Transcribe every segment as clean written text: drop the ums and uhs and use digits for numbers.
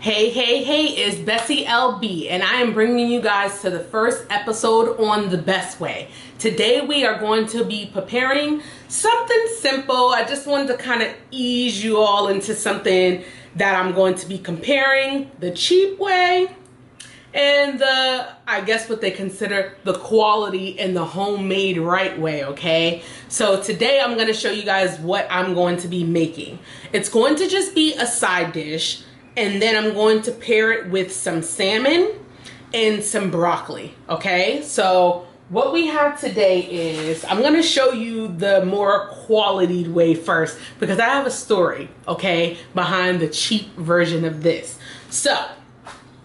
Hey, it's BessieLB, and I am bringing you guys to the first episode on the best way. Today we are going to be preparing something simple. I just wanted to kind of ease you all into something that I'm going to be comparing the cheap way and the, I guess what they consider the quality and the homemade right way, okay? So today I'm going to show you guys what I'm going to be making. It's going to just be a side dish, and then I'm going to pair it with some salmon and some broccoli, okay? So what we have today is, I'm gonna show you the more quality way first because I have a story, okay, behind the cheap version of this. So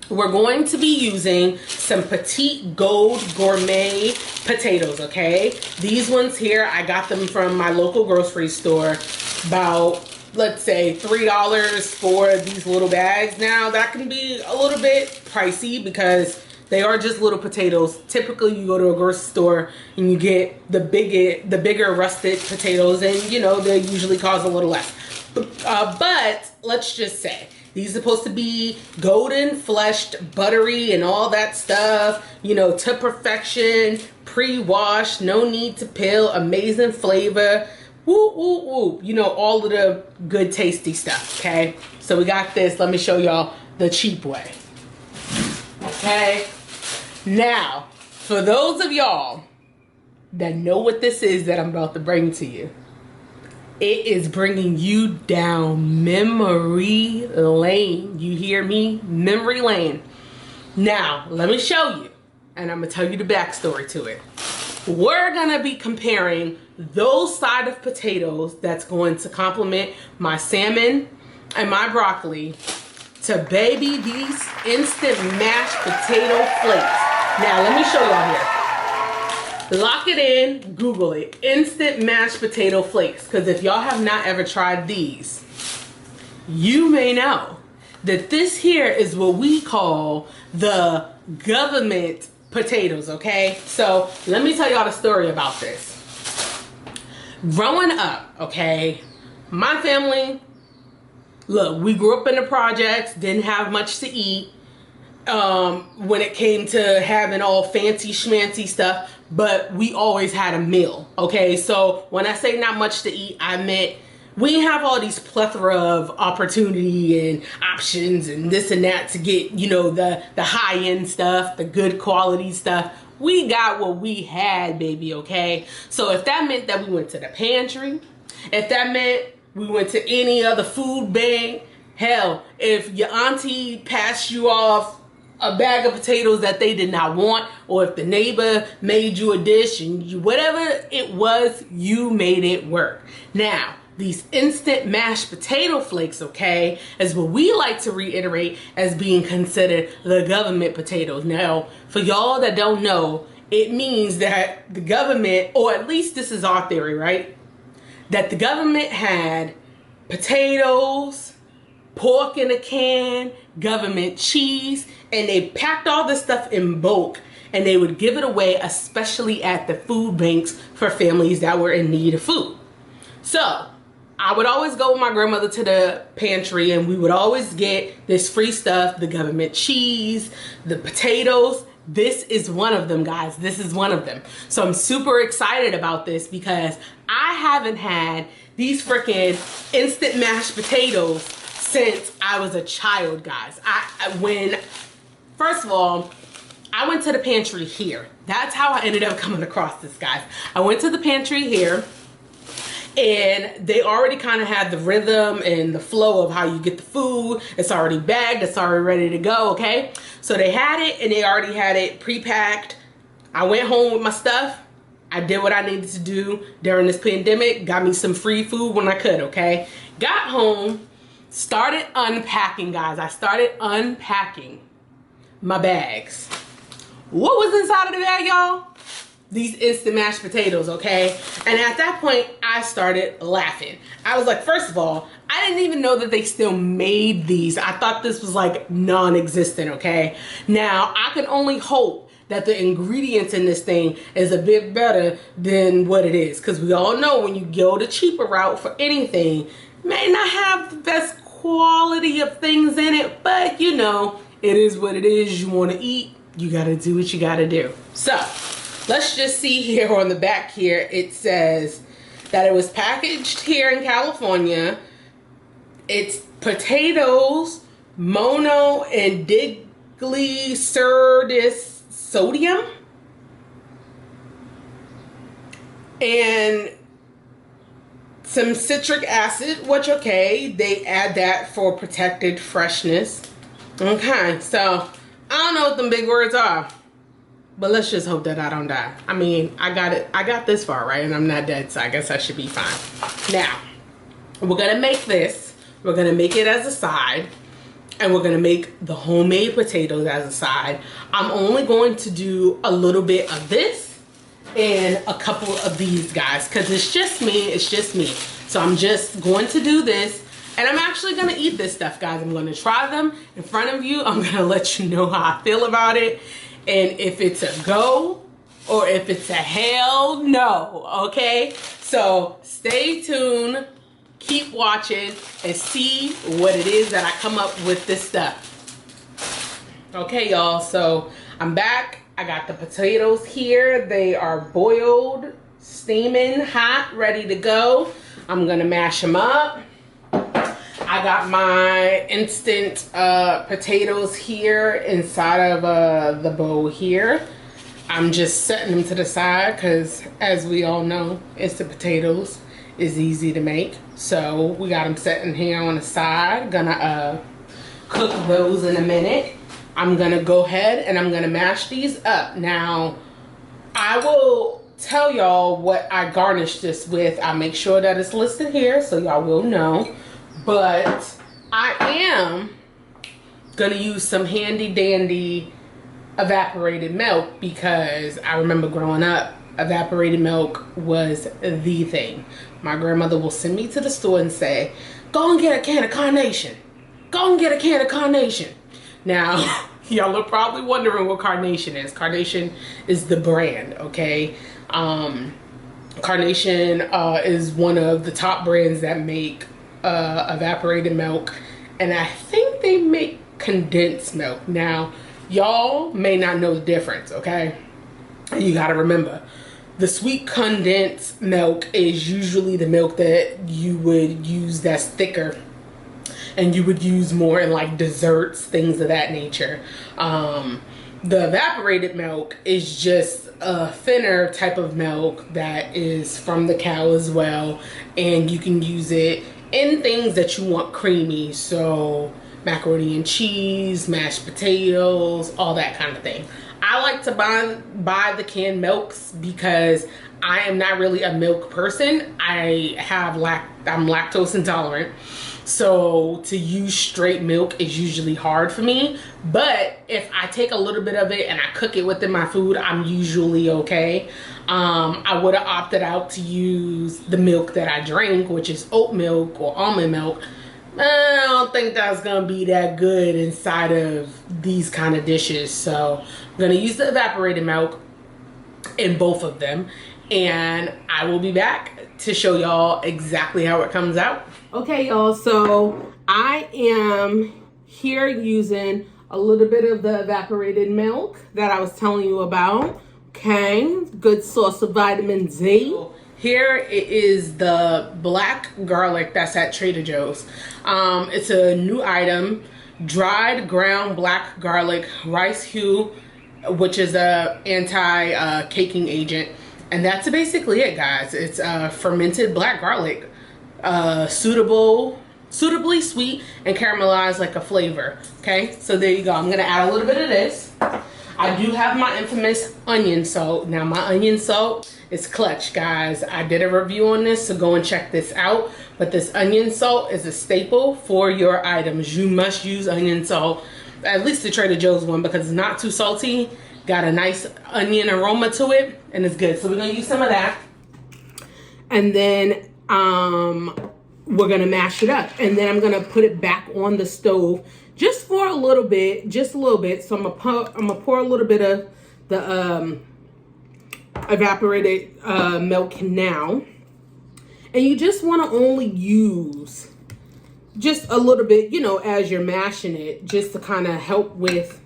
we're going to be using some Petite Gold Gourmet potatoes, okay? These ones here, I got them from my local grocery store, about, let's say, $3 for these little bags. Now that can be a little bit pricey because they are just little potatoes. Typically you go to a grocery store and you get the bigger rusted potatoes, and you know, they usually cost a little less. But let's just say these are supposed to be golden fleshed, buttery and all that stuff, you know, to perfection, pre-washed, no need to peel, amazing flavor. Woo, woo, woo. You know, all of the good tasty stuff, okay? So we got this. Let me show y'all the cheap way. Okay? Now, for those of y'all that know what this is that I'm about to bring to you, it is bringing you down memory lane. You hear me? Memory lane. Now, let me show you, and I'm going to tell you the backstory to it. We're gonna be comparing those side of potatoes that's going to complement my salmon and my broccoli to baby these instant mashed potato flakes. Now let me show y'all here. Lock it in, Google it, instant mashed potato flakes, because if y'all have not ever tried these, you may know that this here is what we call the government potatoes, okay? So let me tell y'all the story about this. Growing up, okay, my family, look, we grew up in the projects, didn't have much to eat when it came to having all fancy schmancy stuff, but we always had a meal, okay? So when I say not much to eat, I meant we have all these plethora of opportunity and options and this and that to get, you know, the high-end stuff, the good quality stuff. We got what we had, baby, okay? So if that meant that we went to the pantry, if that meant we went to any other food bank, hell, if your auntie passed you off a bag of potatoes that they did not want, or if the neighbor made you a dish and you, whatever it was, you made it work. Now, these instant mashed potato flakes, okay, is what we like to reiterate as being considered the government potatoes. Now, for y'all that don't know, it means that the government, or at least this is our theory, right? That the government had potatoes, pork in a can, government cheese, and they packed all this stuff in bulk and they would give it away, especially at the food banks for families that were in need of food. So I would always go with my grandmother to the pantry and we would always get this free stuff, the government cheese, the potatoes. This is one of them, guys. This is one of them. So I'm super excited about this because I haven't had these freaking instant mashed potatoes since I was a child, guys. First of all, I went to the pantry here. That's how I ended up coming across this, guys. I went to the pantry here, and they already kind of had the rhythm and the flow of how you get the food. It's already bagged, it's already ready to go, okay? So they had it and they already had it pre-packed. I went home with my stuff. I did what I needed to do during this pandemic. Got me some free food when I could, okay? Got home, started unpacking, guys. I started unpacking my bags. What was inside of the bag, y'all? These instant mashed potatoes, okay? And at that point, I started laughing. I was like, first of all, I didn't even know that they still made these. I thought this was like non-existent, okay? Now, I can only hope that the ingredients in this thing is a bit better than what it is. Because we all know when you go the cheaper route for anything, may not have the best quality of things in it, but you know, it is what it is. You want to eat, you got to do what you got to do. So let's just see here on the back here. It says that it was packaged here in California. It's potatoes, mono and diglyceridus sodium, and some citric acid, which okay, they add that for protected freshness. Okay, so I don't know what them big words are, but let's just hope that I don't die. I mean, I got this far, right? And I'm not dead, so I guess I should be fine. Now, we're gonna make this. We're gonna make it as a side, and we're gonna make the homemade potatoes as a side. I'm only going to do a little bit of this and a couple of these guys, because it's just me. So I'm just going to do this, and I'm actually gonna eat this stuff, guys. I'm gonna try them in front of you. I'm gonna let you know how I feel about it, and if it's a go or if it's a hell no, okay? So stay tuned, keep watching, and see what it is that I come up with this stuff. Okay, y'all, so I'm back. I got the potatoes here. They are boiled, steaming hot, ready to go. I'm gonna mash them up. I got my instant potatoes here inside of the bowl here. I'm just setting them to the side because, as we all know, instant potatoes is easy to make. So we got them sitting here on the side. Gonna cook those in a minute. I'm gonna go ahead and I'm gonna mash these up. Now, I will tell y'all what I garnished this with. I'll make sure that it's listed here so y'all will know. But I am gonna use some handy dandy evaporated milk, because I remember growing up, evaporated milk was the thing. My grandmother will send me to the store and say, go and get a can of Carnation. Go and get a can of Carnation. Now, y'all are probably wondering what Carnation is. Carnation is the brand, okay? Carnation is one of the top brands that make evaporated milk, and I think they make condensed milk. Now, y'all may not know the difference, okay? You gotta remember, the sweet condensed milk is usually the milk that you would use that's thicker, and you would use more in like desserts, things of that nature. The evaporated milk is just a thinner type of milk that is from the cow as well, and you can use it in things that you want creamy, so macaroni and cheese, mashed potatoes, all that kind of thing. I like to buy the canned milks because I am not really a milk person. I'm lactose intolerant. So to use straight milk is usually hard for me. But if I take a little bit of it and I cook it within my food, I'm usually okay. I would have opted out to use the milk that I drink, which is oat milk or almond milk. I don't think that's gonna be that good inside of these kind of dishes. So I'm gonna use the evaporated milk in both of them, and I will be back to show y'all exactly how it comes out. Okay, y'all, so I am here using a little bit of the evaporated milk that I was telling you about. Okay, good source of vitamin Z. Here it is the black garlic that's at Trader Joe's. It's a new item, dried ground black garlic, rice hue, which is a anti-caking agent. And that's basically it, guys. It's fermented black garlic, suitably sweet and caramelized like a flavor. Okay, so there you go. I'm gonna add a little bit of this. I do have my infamous onion salt. Now my onion salt is clutch, guys. I did a review on this, so go and check this out. But this onion salt is a staple for your items. You must use onion salt, at least the Trader Joe's one, because it's not too salty. Got a nice onion aroma to it, and it's good. So we're gonna use some of that. And then we're gonna mash it up. And then I'm gonna put it back on the stove just for a little bit, just a little bit. So I'm gonna pour a little bit of the evaporated milk now. And you just wanna only use just a little bit, you know, as you're mashing it, just to kind of help with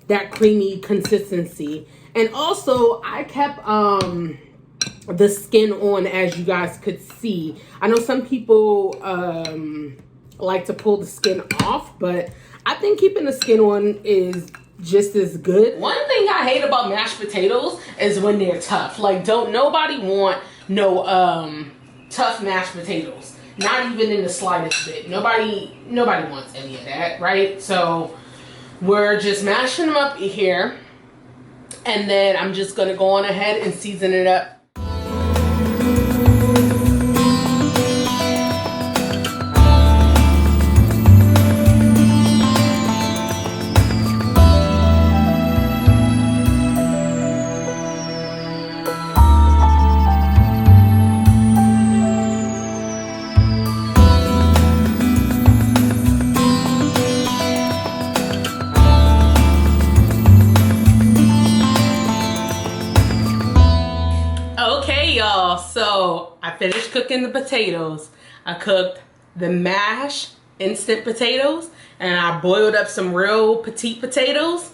that creamy consistency. And also I kept the skin on, as you guys could see. I know some people like to pull the skin off, but I think keeping the skin on is just as good. One thing I hate about mashed potatoes is when they're tough. Like, don't nobody want no tough mashed potatoes. Not even in the slightest bit. Nobody wants any of that, right? So we're just mashing them up here, and then I'm just gonna go on ahead and season it up. So I finished cooking the potatoes. I cooked the mashed instant potatoes, and I boiled up some real petite potatoes,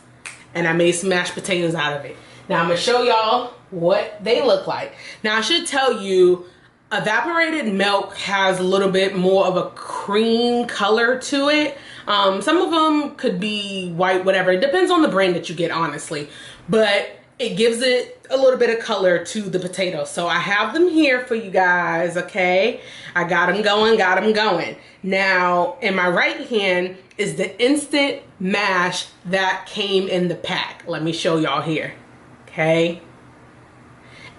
and I made some mashed potatoes out of it. Now I'm gonna show y'all what they look like. Now I should tell you, evaporated milk has a little bit more of a cream color to it. Some of them could be white, whatever. It depends on the brand that you get, honestly. But it gives it a little bit of color to the potatoes. So I have them here for you guys, okay? I got them going. Now, in my right hand is the instant mash that came in the pack. Let me show y'all here, okay?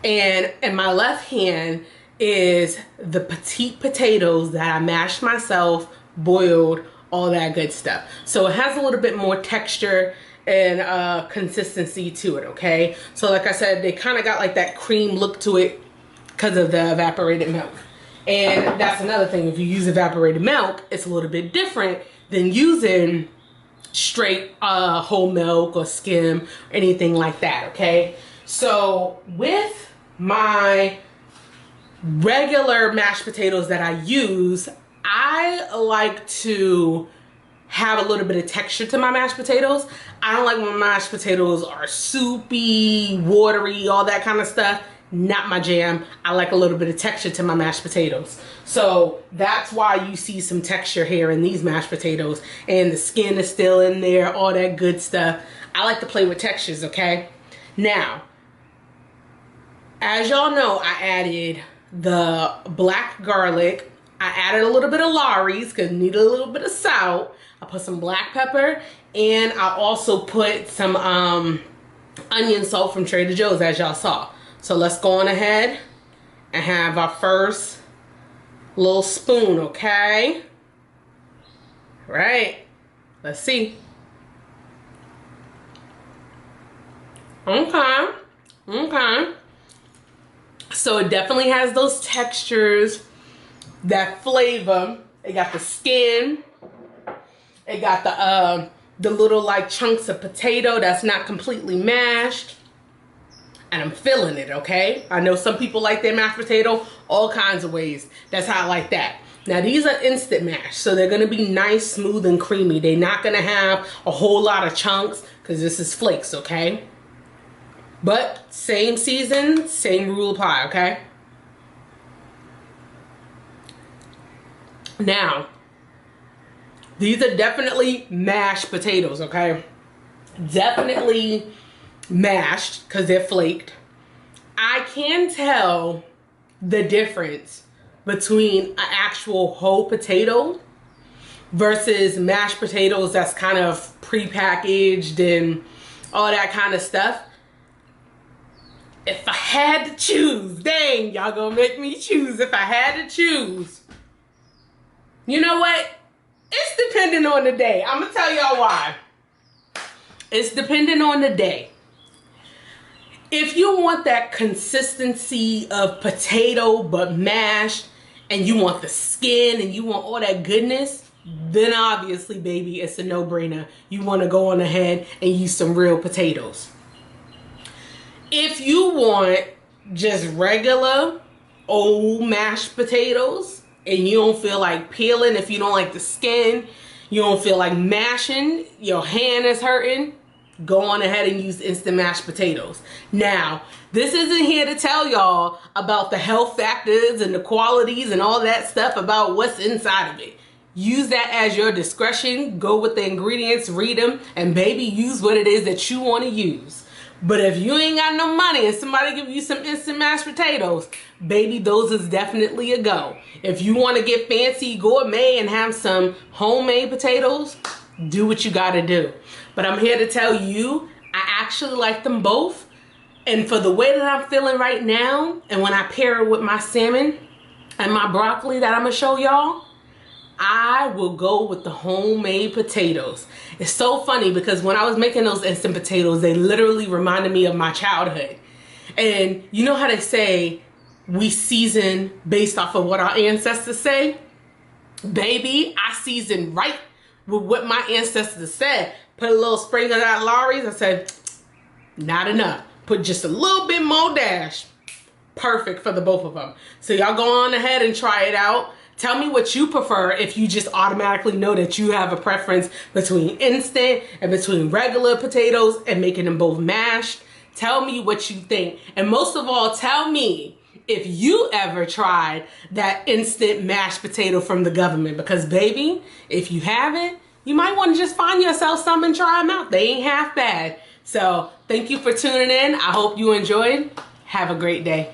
And in my left hand is the petite potatoes that I mashed myself, boiled, all that good stuff. So it has a little bit more texture and consistency to it, okay? So like I said, they kind of got like that cream look to it because of the evaporated milk. And that's another thing. If you use evaporated milk, it's a little bit different than using straight whole milk or skim or anything like that, okay? So with my regular mashed potatoes that I use, I like to have a little bit of texture to my mashed potatoes. I don't like when my mashed potatoes are soupy, watery, all that kind of stuff. Not my jam. I like a little bit of texture to my mashed potatoes. So that's why you see some texture here in these mashed potatoes, and the skin is still in there, all that good stuff. I like to play with textures, okay? Now, as y'all know, I added the black garlic. I added a little bit of Lawry's because I need a little bit of salt. I put some black pepper, and I also put some onion salt from Trader Joe's, as y'all saw. So let's go on ahead and have our first little spoon, okay? Right, let's see. Okay. So it definitely has those textures, that flavor. It got the skin. It got the little like chunks of potato that's not completely mashed. And I'm feeling it, okay? I know some people like their mashed potato all kinds of ways. That's how I like that. Now these are instant mash, so they're gonna be nice, smooth, and creamy. They're not gonna have a whole lot of chunks because this is flakes, okay? But same season, same rule apply, okay? Now, these are definitely mashed potatoes, okay? Definitely mashed because they're flaked. I can tell the difference between an actual whole potato versus mashed potatoes that's kind of pre-packaged and all that kind of stuff. If I had to choose, dang, y'all gonna make me choose. If I had to choose, you know what? It's depending on the day. I'm gonna tell y'all why. It's depending on the day. If you want that consistency of potato but mashed, and you want the skin and you want all that goodness, then obviously, baby, it's a no-brainer. You want to go on ahead and use some real potatoes. If you want just regular old mashed potatoes, and you don't feel like peeling, if you don't like the skin, you don't feel like mashing, your hand is hurting, go on ahead and use instant mashed potatoes. Now, this isn't here to tell y'all about the health factors and the qualities and all that stuff about what's inside of it. Use that as your discretion. Go with the ingredients, read them, and baby, use what it is that you want to use. But if you ain't got no money and somebody give you some instant mashed potatoes, baby, those is definitely a go. If you want to get fancy gourmet and have some homemade potatoes, do what you gotta do. But I'm here to tell you, I actually like them both. And for the way that I'm feeling right now, and when I pair it with my salmon and my broccoli that I'm gonna show y'all, I will go with the homemade potatoes. It's so funny because when I was making those instant potatoes, they literally reminded me of my childhood. And you know how they say we season based off of what our ancestors say? Baby, I seasoned right with what my ancestors said. Put a little spring of that Lawry's. I said, not enough. Put just a little bit more dash. Perfect for the both of them. So y'all go on ahead and try it out. Tell me what you prefer if you just automatically know that you have a preference between instant and between regular potatoes and making them both mashed. Tell me what you think. And most of all, tell me if you ever tried that instant mashed potato from the government. Because baby, if you haven't, you might want to just find yourself some and try them out. They ain't half bad. So thank you for tuning in. I hope you enjoyed. Have a great day.